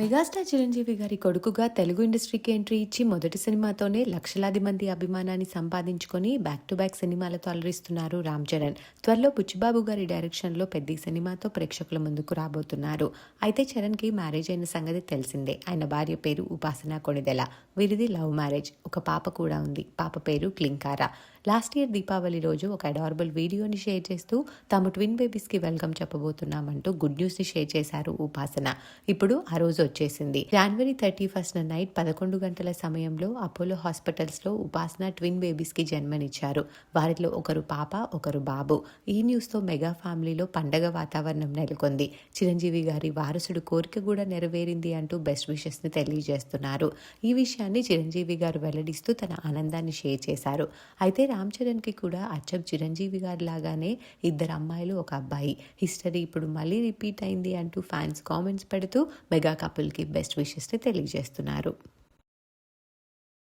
Megastar Chiranjeevi గారి కొడుకుగా తెలుగు ఇండస్ట్రీకి ఎంట్రీ ఇచ్చి మొదటి సినిమాతోనే లక్షలాది మంది అభిమానాన్ని సంపాదించుకొని బ్యాక్ టు బ్యాక్ సినిమాలతో అలరిస్తున్నారు రామ్ చరణ్. త్వరలో బుచ్చిబాబు గారి డైరెక్షన్లో పెద్ద సినిమాతో ప్రేక్షకుల ముందుకు రాబోతున్నారు. అయితే చరణ్కి మ్యారేజ్ అయిన సంగతి తెలిసిందే. ఆయన భార్య పేరు ఉపాసన కొణిదెల. వీరిది love marriage. ఒక పాప కూడా ఉంది. పాప పేరు క్లింకారా. లాస్ట్ ఇయర్ దీపావళి రోజు ఒక అడారబుల్ వీడియోని షేర్ చేస్తూ తాము ట్విన్ బేబీస్కి వెల్కమ్ చెప్పబోతున్నామంటూ గుడ్ న్యూస్ని షేర్ చేశారు ఉపాసన. ఇప్పుడు ఆ రోజు వచ్చేసింది. జనవరి 31 నైట్ 11 గంటల సమయంలో అపోలో హాస్పిటల్స్లో ఉపాసన ట్విన్ బేబీస్కి జన్మనిచ్చారు. వారిలో ఒకరు పాప, ఒకరు బాబు. ఈ న్యూస్తో మెగా ఫ్యామిలీలో పండగ వాతావరణం నెలకొంది. చిరంజీవి గారి వారసుడు కోరిక కూడా నెరవేరింది అంటూ బెస్ట్ విషెస్ని తెలియజేస్తున్నారు. ఈ విషయాన్ని చిరంజీవి గారు వెల్లడిస్తూ తన ఆనందాన్ని షేర్ చేశారు. అయితే రామ్ చరణ్కి కూడా అచ్చం చిరంజీవి గారి లాగానే ఇద్దరు అమ్మాయిలు, ఒక అబ్బాయి. హిస్టరీ ఇప్పుడు మళ్ళీ రిపీట్ అయింది అంటూ ఫ్యాన్స్ కామెంట్స్ పెడుతూ మెగా కపుల్కి బెస్ట్ విషెస్ని తెలియజేస్తున్నారు.